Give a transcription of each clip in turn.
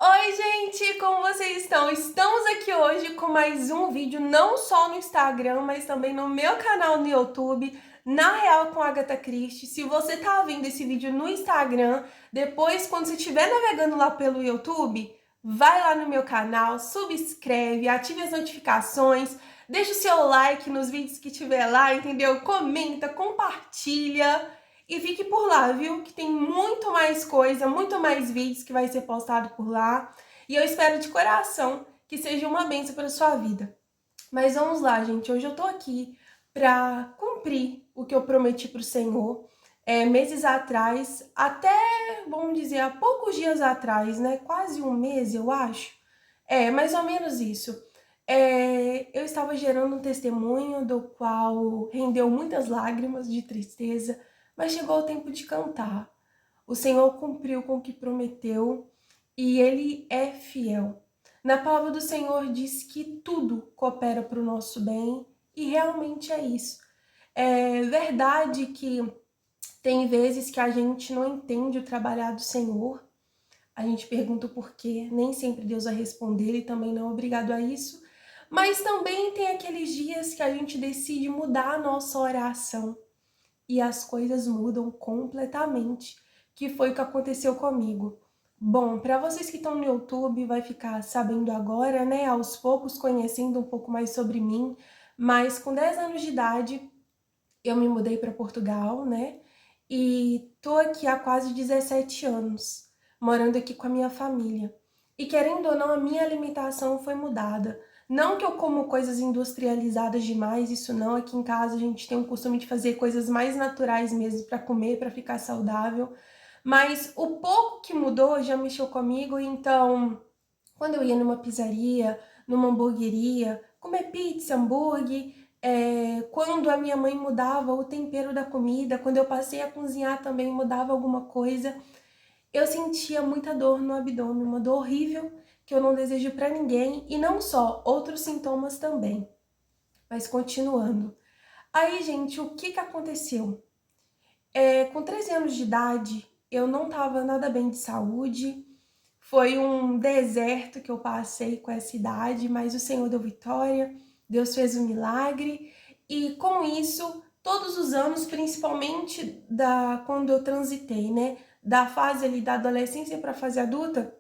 Oi, gente, como vocês estão? Estamos aqui hoje com mais um vídeo, não só no Instagram, mas também no meu canal no YouTube, Na Real com Agatha Christie. Se você tá vendo esse vídeo no Instagram, depois, quando você estiver navegando lá pelo YouTube, vai lá no meu canal, subscreve, ative as notificações, deixa o seu like nos vídeos que tiver lá, entendeu? Comenta, compartilha. E fique por lá, viu? Que tem muito mais coisa, muito mais vídeos que vai ser postado por lá. E eu espero de coração que seja uma bênção para sua vida. Mas vamos lá, gente. Hoje eu tô aqui para cumprir o que eu prometi para o Senhor. Meses atrás, até, vamos dizer, há poucos dias atrás, né? Quase um mês, eu acho. Mais ou menos isso. Eu estava gerando um testemunho do qual rendeu muitas lágrimas de tristeza, mas chegou o tempo de cantar. O Senhor cumpriu com o que prometeu e Ele é fiel. Na palavra do Senhor diz que tudo coopera para o nosso bem e realmente é isso. É verdade que tem vezes que a gente não entende o trabalhar do Senhor, a gente pergunta o porquê, nem sempre Deus vai responder, Ele também não é obrigado a isso, mas também tem aqueles dias que a gente decide mudar a nossa oração e as coisas mudam completamente, que foi o que aconteceu comigo. Bom, para vocês que estão no YouTube, vai ficar sabendo agora, né, aos poucos conhecendo um pouco mais sobre mim, mas com 10 anos de idade eu me mudei para Portugal, né, e tô aqui há quase 17 anos, morando aqui com a minha família. E querendo ou não, a minha alimentação foi mudada. Não que eu como coisas industrializadas demais, isso não. Aqui em casa a gente tem o costume de fazer coisas mais naturais mesmo para comer, para ficar saudável. Mas o pouco que mudou já mexeu comigo, então quando eu ia numa pizzaria, numa hamburgueria, comer pizza, hambúrguer, quando a minha mãe mudava o tempero da comida, quando eu passei a cozinhar também mudava alguma coisa, eu sentia muita dor no abdômen, uma dor horrível que eu não desejo para ninguém, e não só, outros sintomas também. Mas continuando. Aí, gente, o que aconteceu? Com 13 anos de idade, eu não estava nada bem de saúde, foi um deserto que eu passei com essa idade, mas o Senhor deu vitória, Deus fez um milagre, e com isso, todos os anos, principalmente quando eu transitei, né, da fase ali da adolescência para a fase adulta,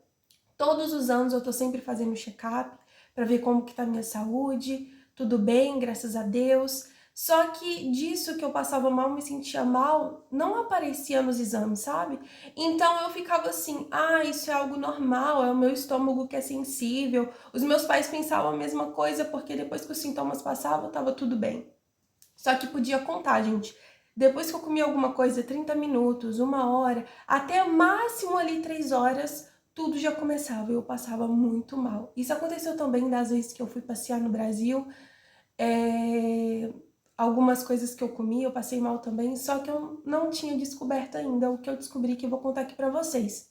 todos os anos eu tô sempre fazendo check-up para ver como que tá a minha saúde, tudo bem, graças a Deus. Só que disso que eu passava mal, me sentia mal, não aparecia nos exames, sabe? Então eu ficava assim, isso é algo normal, é o meu estômago que é sensível. Os meus pais pensavam a mesma coisa, porque depois que os sintomas passavam, tava tudo bem. Só que podia contar, gente. Depois que eu comia alguma coisa, 30 minutos, uma hora, até máximo ali 3 horas, tudo já começava e eu passava muito mal. Isso aconteceu também das vezes que eu fui passear no Brasil. É, Algumas coisas que eu comi, eu passei mal também, só que eu não tinha descoberto ainda o que eu descobri que eu vou contar aqui pra vocês.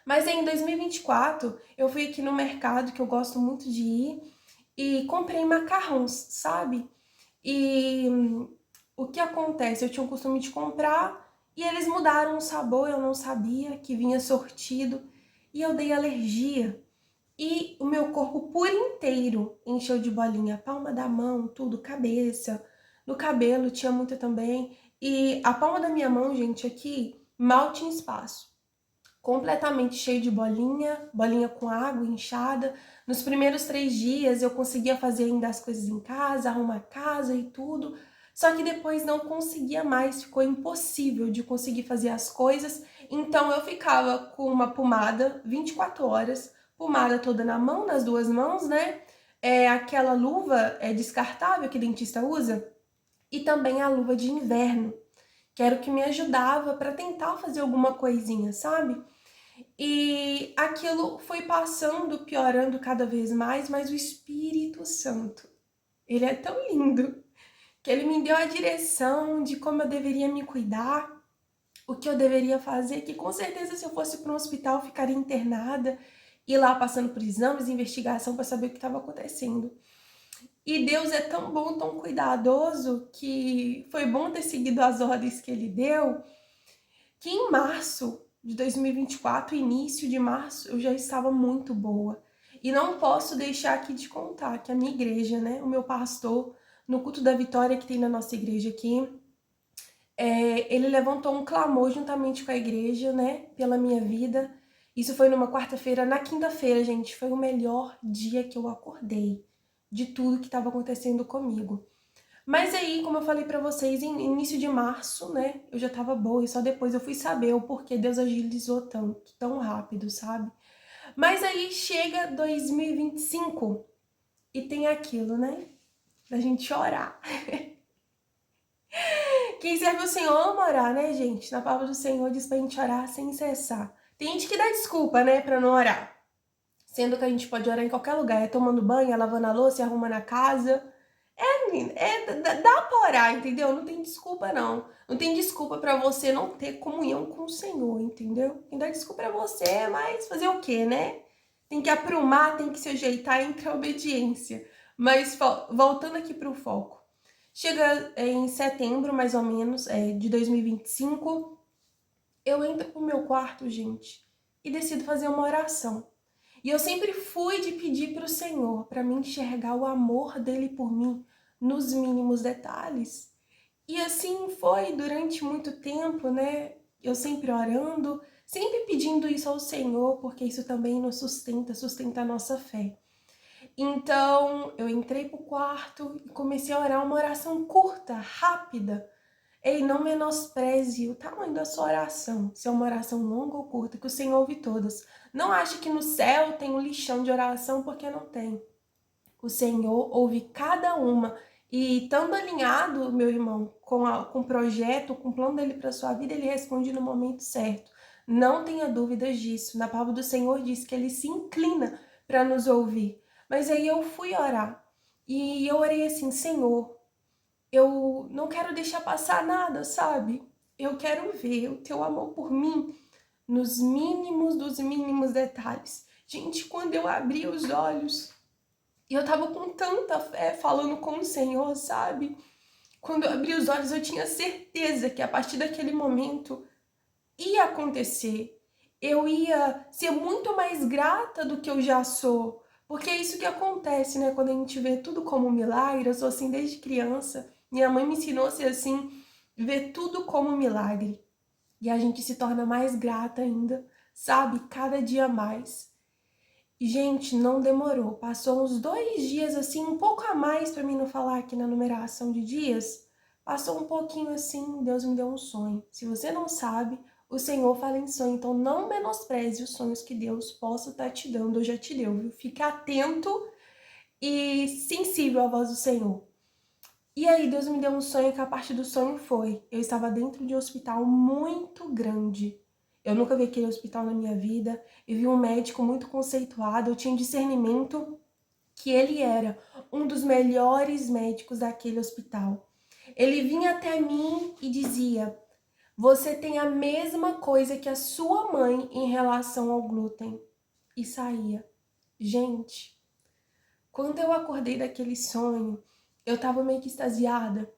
Mas em 2024, eu fui aqui no mercado, que eu gosto muito de ir, e comprei macarrões, sabe? E o que acontece? Eu tinha o costume de comprar e eles mudaram o sabor, eu não sabia que vinha sortido e eu dei alergia. E o meu corpo por inteiro encheu de bolinha, palma da mão, tudo, cabeça, no cabelo tinha muita também. E a palma da minha mão, gente, aqui mal tinha espaço, completamente cheio de bolinha, bolinha com água, inchada. Nos primeiros 3 dias eu conseguia fazer ainda as coisas em casa, arrumar a casa e tudo, só que depois não conseguia mais, ficou impossível de conseguir fazer as coisas, então eu ficava com uma pomada 24 horas, pomada toda na mão, nas 2 mãos, né? Aquela luva descartável que dentista usa, e também a luva de inverno, que era o que me ajudava para tentar fazer alguma coisinha, sabe? E aquilo foi passando, piorando cada vez mais, mas o Espírito Santo, ele é tão lindo, que ele me deu a direção de como eu deveria me cuidar, o que eu deveria fazer, que com certeza se eu fosse para um hospital eu ficaria internada, e lá passando por exames, investigação para saber o que estava acontecendo. E Deus é tão bom, tão cuidadoso, que foi bom ter seguido as ordens que ele deu, que em março de 2024, início de março, eu já estava muito boa. E não posso deixar aqui de contar que a minha igreja, né, o meu pastor, no culto da vitória que tem na nossa igreja aqui, ele levantou um clamor juntamente com a igreja, né, pela minha vida. Isso foi numa quarta-feira. Na quinta-feira, gente, foi o melhor dia que eu acordei de tudo que estava acontecendo comigo. Mas aí, como eu falei pra vocês, em início de março, né, eu já tava boa e só depois eu fui saber o porquê Deus agilizou tanto, tão rápido, sabe? Mas aí chega 2025 e tem aquilo, né, da gente orar. Quem serve o Senhor ama orar, né, gente? Na palavra do Senhor diz pra gente orar sem cessar. Tem gente que dá desculpa, né, pra não orar. Sendo que a gente pode orar em qualquer lugar, é tomando banho, é lavando a louça, é arrumando a casa. Menina, dá pra orar, entendeu? Não tem desculpa, não. Não tem desculpa pra você não ter comunhão com o Senhor, entendeu? Quem dá desculpa é você, mas fazer o quê, né? Tem que aprumar, tem que se ajeitar entre a obediência. Mas voltando aqui pro foco. Chega em setembro, mais ou menos, de 2025, eu entro pro meu quarto, gente, e decido fazer uma oração. E eu sempre fui de pedir para o Senhor, para me enxergar o amor dele por mim nos mínimos detalhes. E assim foi durante muito tempo, né? Eu sempre orando, sempre pedindo isso ao Senhor, porque isso também nos sustenta a nossa fé. Então, eu entrei pro quarto e comecei a orar uma oração curta, rápida. Ei, não menospreze o tamanho da sua oração, se é uma oração longa ou curta, que o Senhor ouve todas. Não ache que no céu tem um lixão de oração, porque não tem. O Senhor ouve cada uma. E estando alinhado, meu irmão, com o projeto, com o plano dele para sua vida, ele responde no momento certo. Não tenha dúvidas disso. Na palavra do Senhor diz que ele se inclina para nos ouvir. Mas aí eu fui orar. E eu orei assim, Senhor, eu não quero deixar passar nada, sabe? Eu quero ver o teu amor por mim nos mínimos dos mínimos detalhes. Gente, quando eu abri os olhos, eu tava com tanta fé falando com o Senhor, sabe? Quando eu abri os olhos, eu tinha certeza que a partir daquele momento ia acontecer. Eu ia ser muito mais grata do que eu já sou. Porque é isso que acontece, né? Quando a gente vê tudo como um milagre. Eu sou assim desde criança. Minha mãe me ensinou a ser assim, ver tudo como um milagre. E a gente se torna mais grata ainda, sabe? Cada dia mais. E, gente, não demorou. Passou uns 2 dias, assim, um pouco a mais pra mim não falar aqui na numeração de dias. Passou um pouquinho assim, Deus me deu um sonho. Se você não sabe, o Senhor fala em sonho, então não menospreze os sonhos que Deus possa estar te dando, ou já te deu, viu? Fique atento e sensível à voz do Senhor. E aí Deus me deu um sonho que a parte do sonho foi, eu estava dentro de um hospital muito grande. Eu nunca vi aquele hospital na minha vida, eu vi um médico muito conceituado, eu tinha discernimento que ele era um dos melhores médicos daquele hospital. Ele vinha até mim e dizia, você tem a mesma coisa que a sua mãe em relação ao glúten. E saía. Gente, quando eu acordei daquele sonho, eu tava meio que extasiada,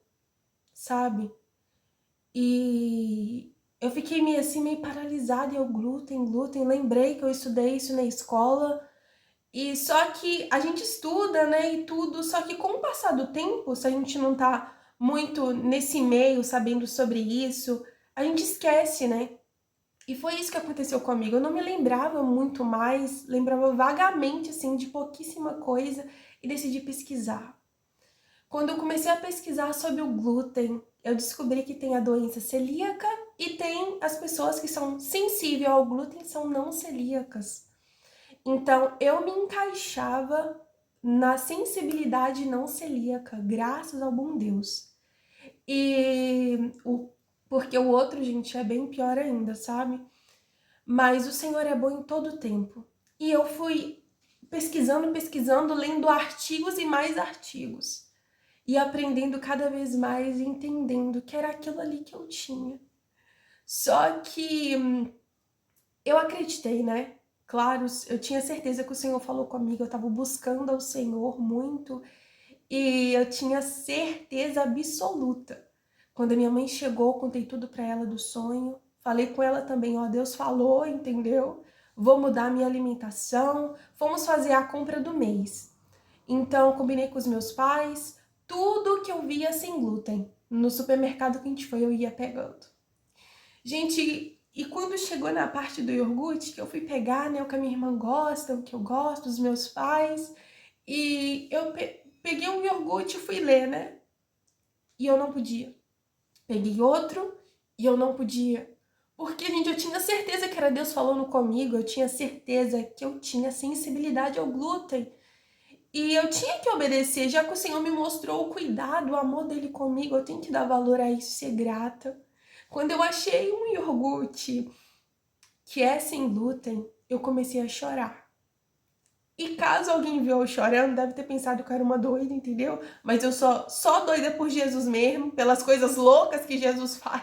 sabe? E eu fiquei meio assim, meio paralisada, e eu, glúten, lembrei que eu estudei isso na escola, e só que a gente estuda, né, e tudo, só que com o passar do tempo, se a gente não tá muito nesse meio, sabendo sobre isso, a gente esquece, né? E foi isso que aconteceu comigo, eu não me lembrava muito mais, lembrava vagamente, assim, de pouquíssima coisa, e decidi pesquisar. Quando eu comecei a pesquisar sobre o glúten, eu descobri que tem a doença celíaca e tem as pessoas que são sensíveis ao glúten, são não celíacas. Então, eu me encaixava na sensibilidade não celíaca, graças ao bom Deus. Porque o outro, gente, é bem pior ainda, sabe? Mas o Senhor é bom em todo tempo. E eu fui pesquisando, lendo artigos e mais artigos. E aprendendo cada vez mais e entendendo que era aquilo ali que eu tinha. Só que eu acreditei, né? Claro, eu tinha certeza que o Senhor falou comigo, eu estava buscando ao Senhor muito e eu tinha certeza absoluta. Quando a minha mãe chegou, contei tudo para ela do sonho, Falei com ela também, ó, Deus falou, entendeu? Vou mudar minha alimentação. Fomos fazer a compra do mês. Então, combinei com os meus pais, tudo que eu via sem glúten. No supermercado que a gente foi, eu ia pegando. Gente, e quando chegou na parte do iogurte, que eu fui pegar, né, o que a minha irmã gosta, o que eu gosto, os meus pais, e eu peguei um iogurte e fui ler, né? E eu não podia. Peguei outro e eu não podia. Porque, gente, eu tinha certeza que era Deus falando comigo, eu tinha certeza que eu tinha sensibilidade ao glúten. E eu tinha que obedecer, já que o Senhor me mostrou o cuidado, o amor dele comigo, eu tenho que dar valor a isso, ser grata. Quando eu achei um iogurte que é sem glúten, eu comecei a chorar. E caso alguém viu eu chorando, deve ter pensado que eu era uma doida, entendeu? Mas eu só doida por Jesus mesmo, pelas coisas loucas que Jesus faz.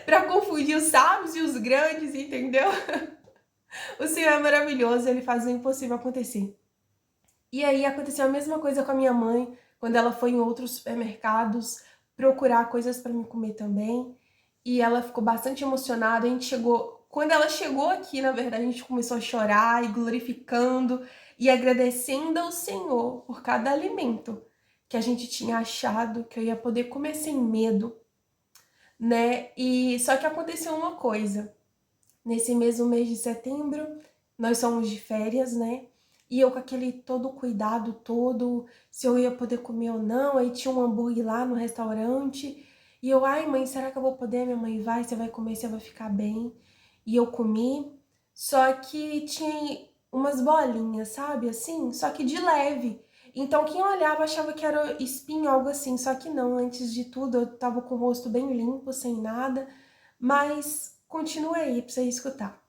Pra confundir os sábios e os grandes, entendeu? O Senhor é maravilhoso, ele faz o impossível acontecer. E aí aconteceu a mesma coisa com a minha mãe, quando ela foi em outros supermercados procurar coisas para me comer também. E ela ficou bastante emocionada. A gente chegou, quando ela chegou aqui, na verdade, a gente começou a chorar e glorificando e agradecendo ao Senhor por cada alimento que a gente tinha achado que eu ia poder comer sem medo, né? E só que aconteceu uma coisa. Nesse mesmo mês de setembro, nós somos de férias, né? E eu com aquele todo cuidado todo, se eu ia poder comer ou não, aí tinha um hambúrguer lá no restaurante, e eu, ai mãe, será que eu vou poder? Minha mãe, vai, você vai comer, você vai ficar bem. E eu comi, só que tinha umas bolinhas, sabe, assim, só que de leve. Então quem olhava achava que era espinho, algo assim, só que não, antes de tudo eu tava com o rosto bem limpo, sem nada, mas continua aí pra você escutar.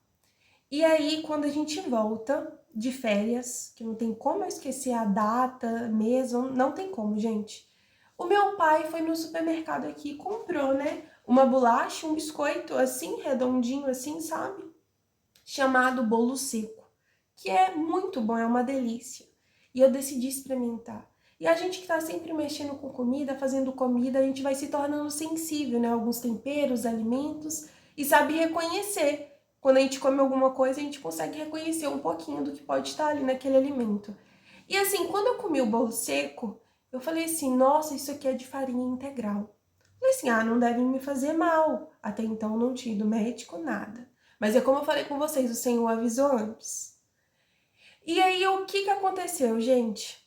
E aí, quando a gente volta de férias, que não tem como eu esquecer a data mesmo, não tem como, gente. O meu pai foi no supermercado aqui e comprou, né? Uma bolacha, um biscoito assim, redondinho assim, sabe? Chamado bolo seco, que é muito bom, é uma delícia. E eu decidi experimentar. E a gente que tá sempre mexendo com comida, fazendo comida, a gente vai se tornando sensível, né? Alguns temperos, alimentos, e sabe reconhecer. Quando a gente come alguma coisa, a gente consegue reconhecer um pouquinho do que pode estar ali naquele alimento. E assim, quando eu comi o bolo seco, eu falei assim, nossa, isso aqui é de farinha integral. Falei assim, ah, não deve me fazer mal. Até então não tinha ido médico, nada. Mas é como eu falei com vocês, o Senhor avisou antes. E aí, o que aconteceu, gente?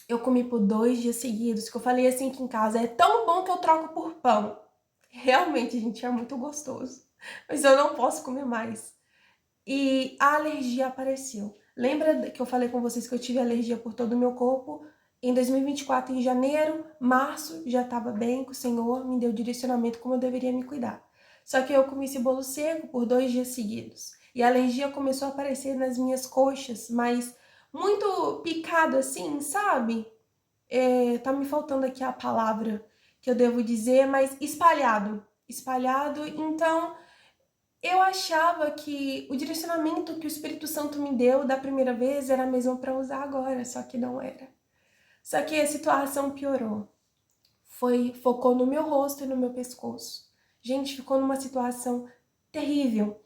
Eu comi por 2 dias seguidos, que eu falei assim aqui em casa, é tão bom que eu troco por pão. Realmente, gente, é muito gostoso. Mas eu não posso comer mais. E a alergia apareceu. Lembra que eu falei com vocês que eu tive alergia por todo o meu corpo? Em 2024, em janeiro, março, já estava bem, que o Senhor me deu direcionamento como eu deveria me cuidar. Só que eu comi esse bolo seco por 2 dias seguidos. E a alergia começou a aparecer nas minhas coxas, mas muito picado assim, sabe? Tá me faltando aqui a palavra que eu devo dizer, mas espalhado. Espalhado, então eu achava que o direcionamento que o Espírito Santo me deu da primeira vez era mesmo para usar agora, só que não era. Só que a situação piorou. Focou no meu rosto e no meu pescoço. Gente, ficou numa situação terrível.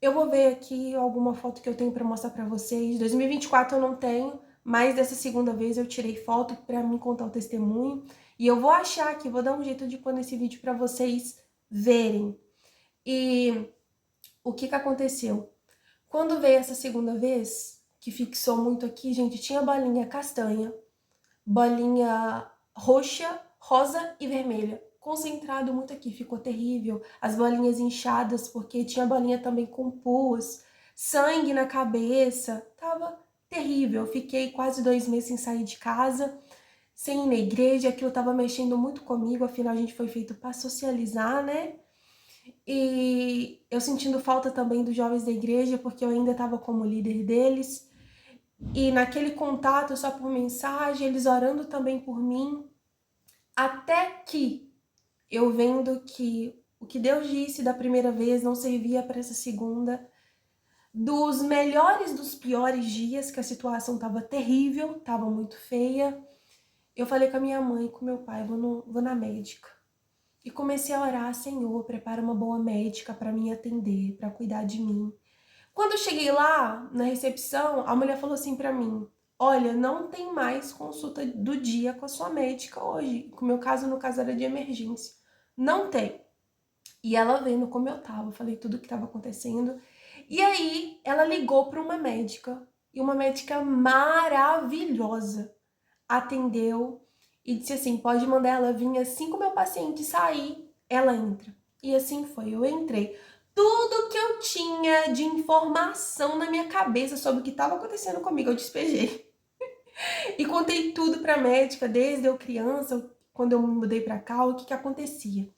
Eu vou ver aqui alguma foto que eu tenho para mostrar para vocês. 2024 eu não tenho, mas dessa segunda vez eu tirei foto para me contar o testemunho. E eu vou achar aqui, vou dar um jeito de pôr nesse vídeo para vocês verem. E o que aconteceu? Quando veio essa segunda vez, que fixou muito aqui, gente, tinha bolinha castanha, bolinha roxa, rosa e vermelha. Concentrado muito aqui, ficou terrível. As bolinhas inchadas, porque tinha bolinha também com pus, sangue na cabeça. Tava terrível. Fiquei quase 2 meses sem sair de casa, sem ir na igreja. Aquilo tava mexendo muito comigo, afinal a gente foi feito para socializar, né? E eu sentindo falta também dos jovens da igreja, porque eu ainda estava como líder deles. E naquele contato só por mensagem, eles orando também por mim, até que eu vendo que o que Deus disse da primeira vez não servia para essa segunda, dos melhores dos piores dias, que a situação estava terrível, estava muito feia, eu falei com a minha mãe e com meu pai, vou na médica. E comecei a orar: Senhor, prepara uma boa médica para me atender, para cuidar de mim. Quando eu cheguei lá na recepção, a mulher falou assim para mim: olha, não tem mais consulta do dia com a sua médica hoje. O meu caso, no caso, era de emergência. Não tem. E ela vendo como eu tava, falei tudo o que estava acontecendo. E aí ela ligou para uma médica, e uma médica maravilhosa atendeu e disse assim: pode mandar ela vir, assim que o meu paciente sair, ela entra. E assim foi, eu entrei. Tudo que eu tinha de informação na minha cabeça sobre o que estava acontecendo comigo, eu despejei. E contei tudo para a médica, desde eu criança, quando eu me mudei para cá, o que acontecia.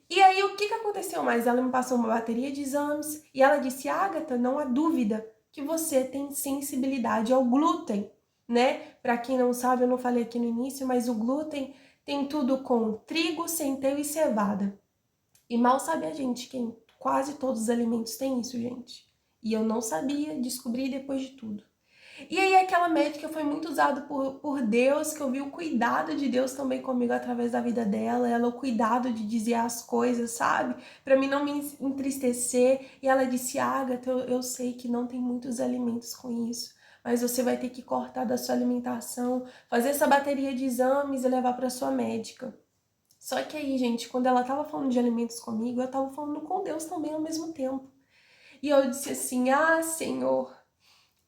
E aí, o que aconteceu mais? Ela me passou uma bateria de exames e ela disse: Agatha, não há dúvida que você tem sensibilidade ao glúten, né? Para quem não sabe, eu não falei aqui no início, mas o glúten tem tudo com trigo, centeio e cevada. E mal sabe a gente que quase todos os alimentos têm isso, gente. E eu não sabia, descobri depois de tudo. E aí aquela médica foi muito usada por Deus, que eu vi o cuidado de Deus também comigo através da vida dela, ela o cuidado de dizer as coisas, sabe? Para mim não me entristecer. E ela disse: Agatha, eu sei que não tem muitos alimentos com isso, mas você vai ter que cortar da sua alimentação, fazer essa bateria de exames e levar para sua médica. Só que aí, gente, quando ela tava falando de alimentos comigo, eu tava falando com Deus também ao mesmo tempo. E eu disse assim: ah, Senhor,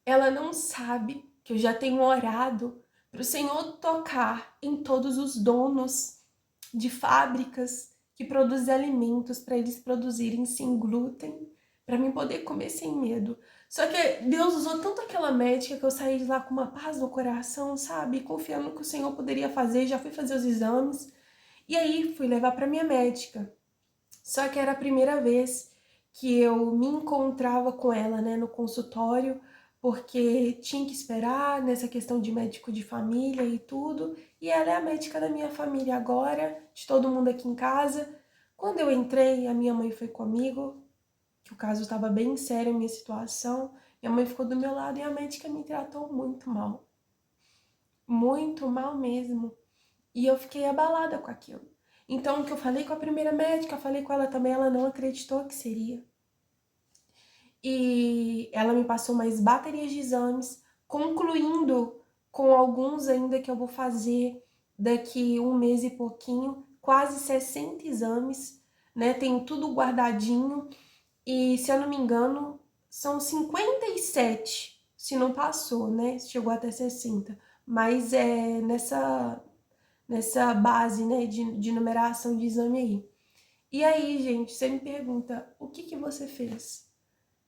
ela não sabe que eu já tenho orado para o Senhor tocar em todos os donos de fábricas que produzem alimentos para eles produzirem sem glúten, para mim poder comer sem medo. Só que Deus usou tanto aquela médica que eu saí de lá com uma paz no coração, sabe? Confiando que o Senhor poderia fazer, já fui fazer os exames. E aí fui levar para minha médica. Só que era a primeira vez que eu me encontrava com ela, né, no consultório, porque tinha que esperar nessa questão de médico de família e tudo. E ela é a médica da minha família agora, de todo mundo aqui em casa. Quando eu entrei, a minha mãe foi comigo, que o caso estava bem sério, a minha situação. Minha mãe ficou do meu lado e a médica me tratou muito mal. Muito mal mesmo. E eu fiquei abalada com aquilo. Então, o que eu falei com a primeira médica, eu falei com ela também, ela não acreditou que seria. E ela me passou mais baterias de exames, concluindo com alguns ainda que eu vou fazer daqui um mês e pouquinho, quase 60 exames, né? Tem tudo guardadinho. E, se eu não me engano, são 57, se não passou, né? Chegou até 60. Mas é nessa base, né, de numeração de exame aí. E aí, gente, você me pergunta, o que você fez?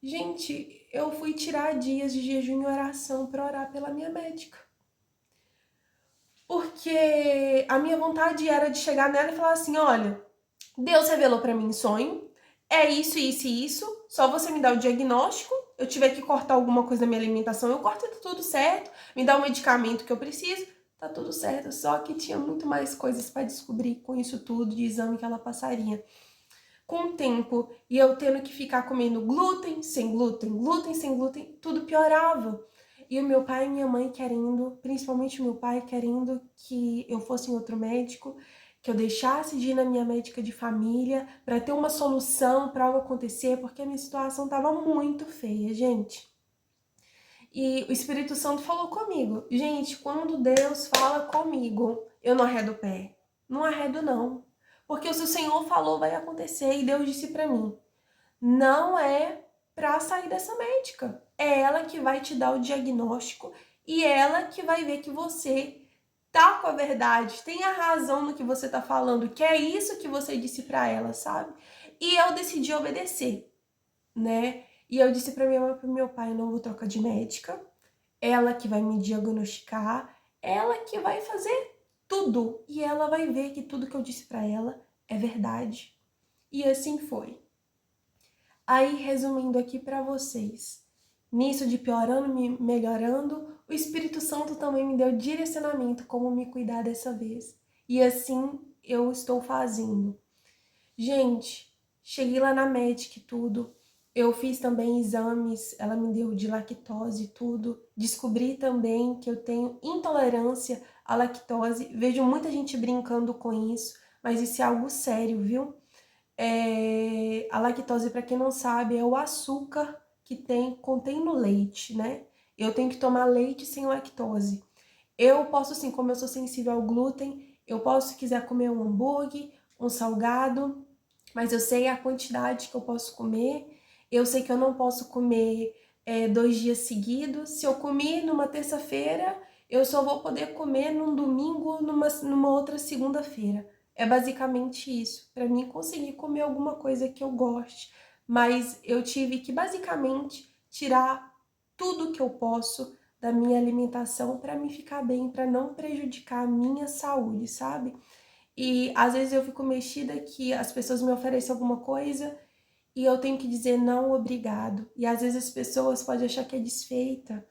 Gente, eu fui tirar dias de jejum e oração para orar pela minha médica. Porque a minha vontade era de chegar nela e falar assim: olha, Deus revelou para mim em sonho, é isso, isso e isso, só você me dá o diagnóstico, eu tiver que cortar alguma coisa da minha alimentação, eu corto, tá tudo certo, me dá o medicamento que eu preciso, tá tudo certo, só que tinha muito mais coisas para descobrir com isso tudo de exame que ela passaria. Com o tempo, e eu tendo que ficar comendo glúten, sem glúten, glúten, sem glúten, tudo piorava. E o meu pai e minha mãe querendo, principalmente o meu pai querendo que eu fosse em outro médico, que eu deixasse de ir na minha médica de família para ter uma solução para algo acontecer, porque a minha situação estava muito feia, gente. E o Espírito Santo falou comigo: gente, quando Deus fala comigo, eu não arredo o pé. Não arredo, não. Porque se o Senhor falou, vai acontecer. E Deus disse para mim: não é para sair dessa médica. É ela que vai te dar o diagnóstico e ela que vai ver que você tá com a verdade, tem a razão no que você tá falando, que é isso que você disse para ela, sabe? E eu decidi obedecer, né? E eu disse para minha mãe e pro meu pai: não vou trocar de médica. Ela que vai me diagnosticar, ela que vai fazer tudo. E ela vai ver que tudo que eu disse para ela é verdade. E assim foi. Aí, resumindo aqui para vocês, nisso de piorando, me melhorando, o Espírito Santo também me deu direcionamento como me cuidar dessa vez. E assim eu estou fazendo. Gente, cheguei lá na médica e tudo. Eu fiz também exames, ela me deu de lactose e tudo. Descobri também que eu tenho intolerância à lactose. Vejo muita gente brincando com isso, mas isso é algo sério, viu? A lactose, para quem não sabe, é o açúcar que contém no leite, né? Eu tenho que tomar leite sem lactose. Eu posso, sim, como eu sou sensível ao glúten, eu posso, se quiser, comer um hambúrguer, um salgado, mas eu sei a quantidade que eu posso comer. Eu sei que eu não posso comer 2 dias seguidos. Se eu comer numa terça-feira, eu só vou poder comer num domingo, numa outra segunda-feira. É basicamente isso, para mim conseguir comer alguma coisa que eu goste. Mas eu tive que basicamente tirar tudo que eu posso da minha alimentação para me ficar bem, para não prejudicar a minha saúde, sabe? E às vezes eu fico mexida que as pessoas me oferecem alguma coisa e eu tenho que dizer não, obrigado. E às vezes as pessoas podem achar que é desfeita,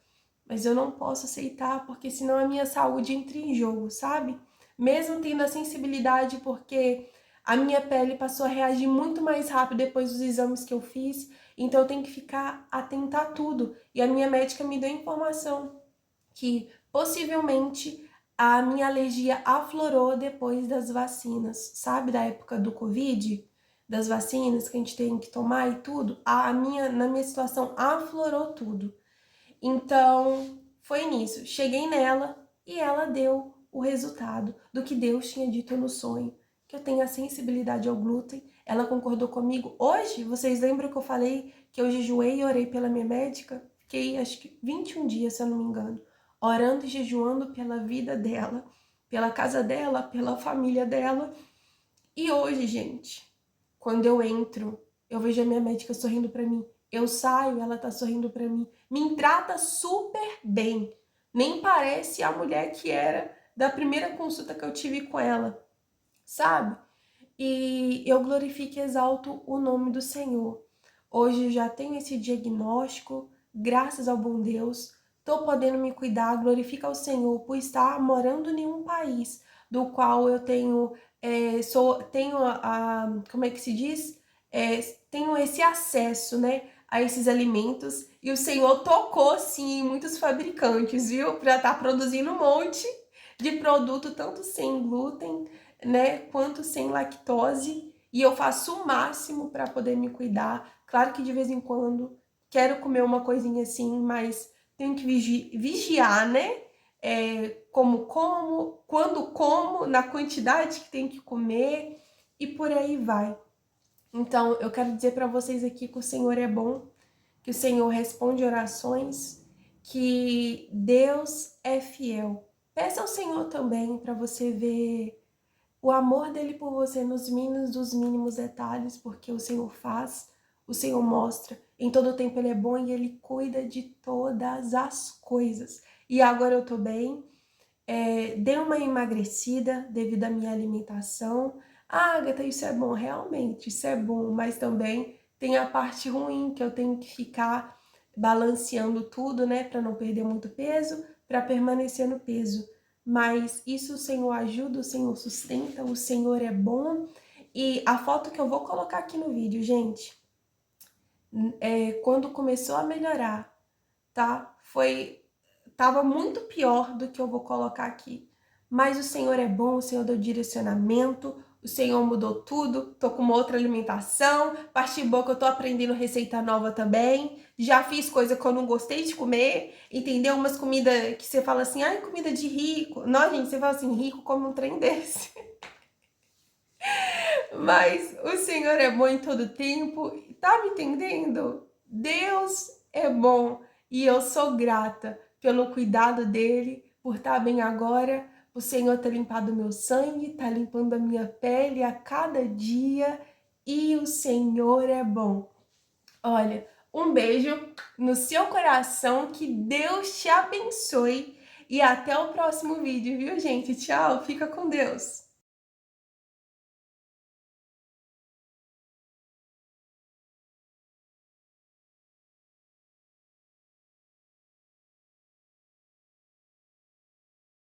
mas eu não posso aceitar porque senão a minha saúde entra em jogo, sabe? Mesmo tendo a sensibilidade, porque a minha pele passou a reagir muito mais rápido depois dos exames que eu fiz, então eu tenho que ficar atenta a tudo. E a minha médica me deu informação que possivelmente a minha alergia aflorou depois das vacinas, sabe, da época do Covid, das vacinas que a gente tem que tomar e tudo, na minha situação aflorou tudo. Então, foi nisso. Cheguei nela e ela deu o resultado do que Deus tinha dito no sonho, que eu tenho a sensibilidade ao glúten. Ela concordou comigo. Hoje, vocês lembram que eu falei que eu jejuei e orei pela minha médica? Fiquei, acho que 21 dias, se eu não me engano, orando e jejuando pela vida dela, pela casa dela, pela família dela. E hoje, gente, quando eu entro, eu vejo a minha médica sorrindo pra mim. Eu saio, ela tá sorrindo pra mim. Me trata super bem. Nem parece a mulher que era da primeira consulta que eu tive com ela, sabe? E eu glorifico e exalto o nome do Senhor. Hoje eu já tenho esse diagnóstico, graças ao bom Deus. Tô podendo me cuidar, glorifica ao Senhor por estar morando em um país do qual eu tenho, como é que se diz? Tenho esse acesso, né, a esses alimentos. E o Senhor tocou, sim, em muitos fabricantes, viu? Para estar produzindo um monte de produto, tanto sem glúten, né, quanto sem lactose, e eu faço o máximo para poder me cuidar. Claro que de vez em quando quero comer uma coisinha assim, mas tenho que vigiar, né? Quando como, na quantidade que tem que comer e por aí vai. Então, eu quero dizer para vocês aqui que o Senhor é bom, que o Senhor responde orações, que Deus é fiel. Peça ao Senhor também para você ver o amor dele por você nos mínimos dos mínimos detalhes, porque o Senhor faz, o Senhor mostra. Em todo tempo ele é bom e ele cuida de todas as coisas. E agora eu tô bem, dei uma emagrecida devido à minha alimentação. Ah, Agatha, isso é bom, realmente, isso é bom, mas também tem a parte ruim, que eu tenho que ficar balanceando tudo, né, para não perder muito peso, para permanecer no peso. Mas isso o Senhor ajuda, o Senhor sustenta, o Senhor é bom. E a foto que eu vou colocar aqui no vídeo, gente, quando começou a melhorar, tá? Tava muito pior do que eu vou colocar aqui. Mas o Senhor é bom, o Senhor deu direcionamento, o Senhor mudou tudo, tô com uma outra alimentação, parte boa que eu tô aprendendo receita nova também, já fiz coisa que eu não gostei de comer, entendeu? Umas comidas que você fala assim, ai, comida de rico. Não, gente, você fala assim, rico come um trem desse. Mas o Senhor é bom em todo tempo, tá me entendendo? Deus é bom e eu sou grata pelo cuidado dele, por estar bem agora. O Senhor tá limpando meu sangue, tá limpando a minha pele a cada dia e o Senhor é bom. Olha, um beijo no seu coração, que Deus te abençoe e até o próximo vídeo, viu, gente? Tchau, fica com Deus!